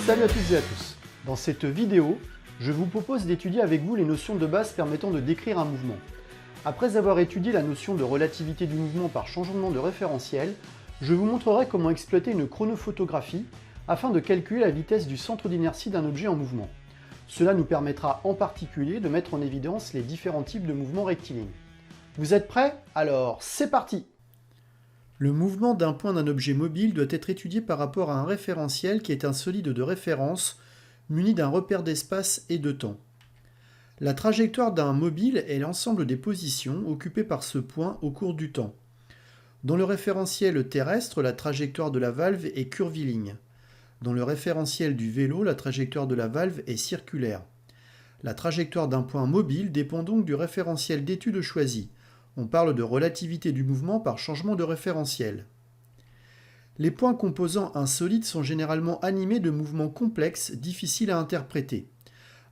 Salut à toutes et à tous. Dans cette vidéo, je vous propose d'étudier avec vous les notions de base permettant de décrire un mouvement. Après avoir étudié la notion de relativité du mouvement par changement de référentiel, je vous montrerai comment exploiter une chronophotographie afin de calculer la vitesse du centre d'inertie d'un objet en mouvement. Cela nous permettra en particulier de mettre en évidence les différents types de mouvements rectilignes. Vous êtes prêts? Alors, c'est parti! Le mouvement d'un point d'un objet mobile doit être étudié par rapport à un référentiel qui est un solide de référence muni d'un repère d'espace et de temps. La trajectoire d'un mobile est l'ensemble des positions occupées par ce point au cours du temps. Dans le référentiel terrestre, la trajectoire de la valve est curviligne. Dans le référentiel du vélo, la trajectoire de la valve est circulaire. La trajectoire d'un point mobile dépend donc du référentiel d'étude choisi. On parle de relativité du mouvement par changement de référentiel. Les points composant un solide sont généralement animés de mouvements complexes, difficiles à interpréter.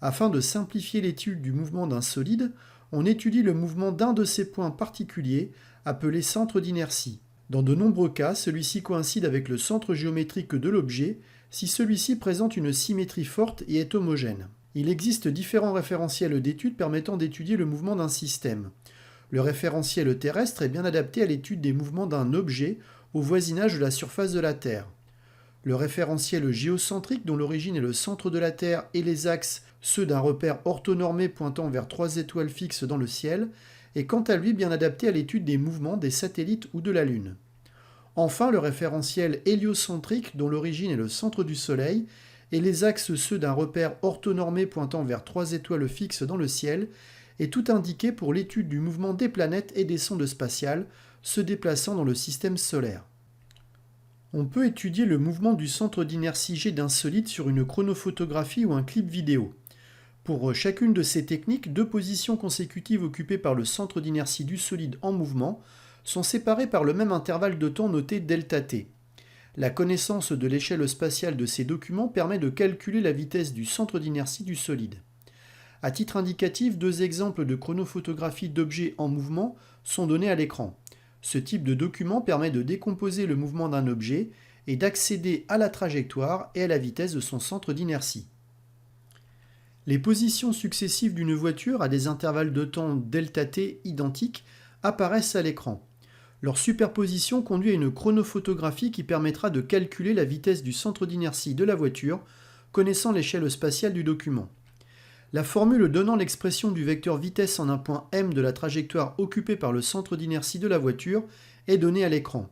Afin de simplifier l'étude du mouvement d'un solide, on étudie le mouvement d'un de ces points particuliers, appelé centre d'inertie. Dans de nombreux cas, celui-ci coïncide avec le centre géométrique de l'objet, si celui-ci présente une symétrie forte et est homogène. Il existe différents référentiels d'étude permettant d'étudier le mouvement d'un système. Le référentiel terrestre est bien adapté à l'étude des mouvements d'un objet au voisinage de la surface de la Terre. Le référentiel géocentrique, dont l'origine est le centre de la Terre et les axes, ceux d'un repère orthonormé pointant vers 3 étoiles fixes dans le ciel, est quant à lui bien adapté à l'étude des mouvements des satellites ou de la Lune. Enfin, le référentiel héliocentrique, dont l'origine est le centre du Soleil, et les axes, ceux d'un repère orthonormé pointant vers 3 étoiles fixes dans le ciel, est tout indiqué pour l'étude du mouvement des planètes et des sondes spatiales se déplaçant dans le système solaire. On peut étudier le mouvement du centre d'inertie G d'un solide sur une chronophotographie ou un clip vidéo. Pour chacune de ces techniques, deux positions consécutives occupées par le centre d'inertie du solide en mouvement sont séparées par le même intervalle de temps noté ΔT. La connaissance de l'échelle spatiale de ces documents permet de calculer la vitesse du centre d'inertie du solide. À titre indicatif, deux exemples de chronophotographie d'objets en mouvement sont donnés à l'écran. Ce type de document permet de décomposer le mouvement d'un objet et d'accéder à la trajectoire et à la vitesse de son centre d'inertie. Les positions successives d'une voiture à des intervalles de temps ΔT identiques apparaissent à l'écran. Leur superposition conduit à une chronophotographie qui permettra de calculer la vitesse du centre d'inertie de la voiture, connaissant l'échelle spatiale du document. La formule donnant l'expression du vecteur vitesse en un point m de la trajectoire occupée par le centre d'inertie de la voiture est donnée à l'écran.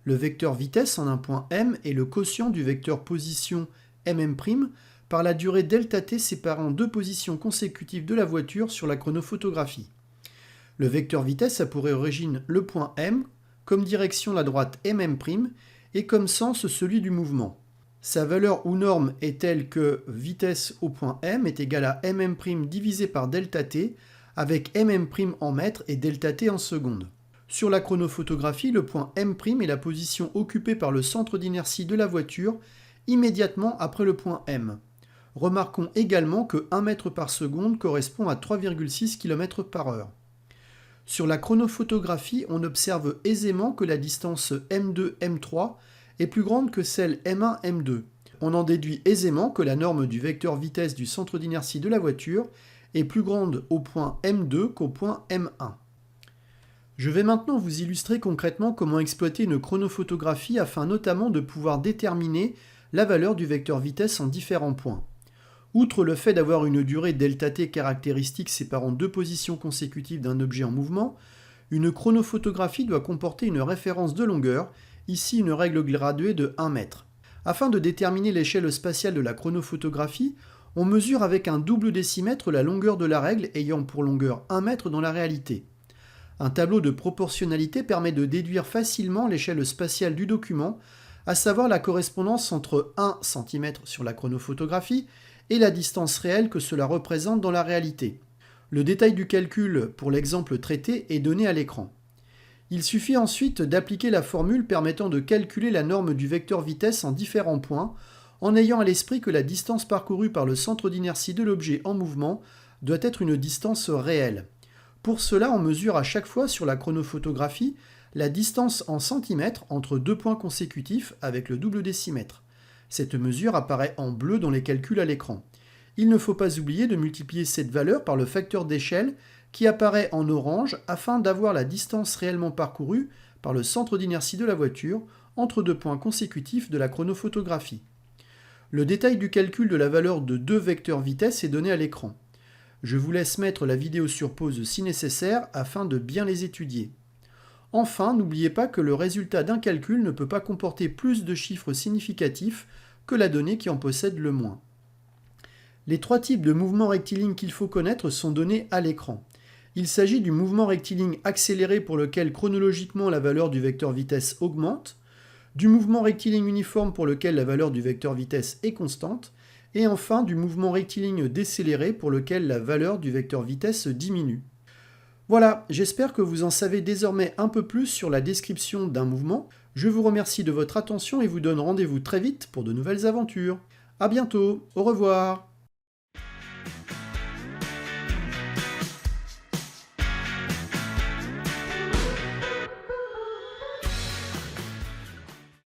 Le vecteur vitesse en un point m est le quotient du vecteur position mm' par la durée ΔT séparant deux positions consécutives de la voiture sur la chronophotographie. Le vecteur vitesse a pour origine le point m, comme direction la droite mm' et comme sens celui du mouvement. Sa valeur ou norme est telle que vitesse au point m est égale à mm' divisé par ΔT, avec mm' en mètres et ΔT en secondes. Sur la chronophotographie, le point m' est la position occupée par le centre d'inertie de la voiture immédiatement après le point m. Remarquons également que 1 mètre par seconde correspond à 3,6 km par heure. Sur la chronophotographie, on observe aisément que la distance m2-m3 est plus grande que celle m1-m2. On en déduit aisément que la norme du vecteur vitesse du centre d'inertie de la voiture est plus grande au point m2 qu'au point m1. Je vais maintenant vous illustrer concrètement comment exploiter une chronophotographie afin notamment de pouvoir déterminer la valeur du vecteur vitesse en différents points. Outre le fait d'avoir une durée ΔT caractéristique séparant deux positions consécutives d'un objet en mouvement, une chronophotographie doit comporter une référence de longueur, ici une règle graduée de 1 mètre. Afin de déterminer l'échelle spatiale de la chronophotographie, on mesure avec un double décimètre la longueur de la règle ayant pour longueur 1 mètre dans la réalité. Un tableau de proportionnalité permet de déduire facilement l'échelle spatiale du document, à savoir la correspondance entre 1 cm sur la chronophotographie et la distance réelle que cela représente dans la réalité. Le détail du calcul pour l'exemple traité est donné à l'écran. Il suffit ensuite d'appliquer la formule permettant de calculer la norme du vecteur vitesse en différents points en ayant à l'esprit que la distance parcourue par le centre d'inertie de l'objet en mouvement doit être une distance réelle. Pour cela, on mesure à chaque fois sur la chronophotographie la distance en centimètres entre deux points consécutifs avec le double décimètre. Cette mesure apparaît en bleu dans les calculs à l'écran. Il ne faut pas oublier de multiplier cette valeur par le facteur d'échelle qui apparaît en orange afin d'avoir la distance réellement parcourue par le centre d'inertie de la voiture entre deux points consécutifs de la chronophotographie. Le détail du calcul de la valeur de deux vecteurs vitesse est donné à l'écran. Je vous laisse mettre la vidéo sur pause si nécessaire afin de bien les étudier. Enfin, n'oubliez pas que le résultat d'un calcul ne peut pas comporter plus de chiffres significatifs que la donnée qui en possède le moins. Les trois types de mouvements rectilignes qu'il faut connaître sont donnés à l'écran. Il s'agit du mouvement rectiligne accéléré pour lequel chronologiquement la valeur du vecteur vitesse augmente, du mouvement rectiligne uniforme pour lequel la valeur du vecteur vitesse est constante, et enfin du mouvement rectiligne décéléré pour lequel la valeur du vecteur vitesse diminue. Voilà, j'espère que vous en savez désormais un peu plus sur la description d'un mouvement. Je vous remercie de votre attention et vous donne rendez-vous très vite pour de nouvelles aventures. À bientôt, au revoir.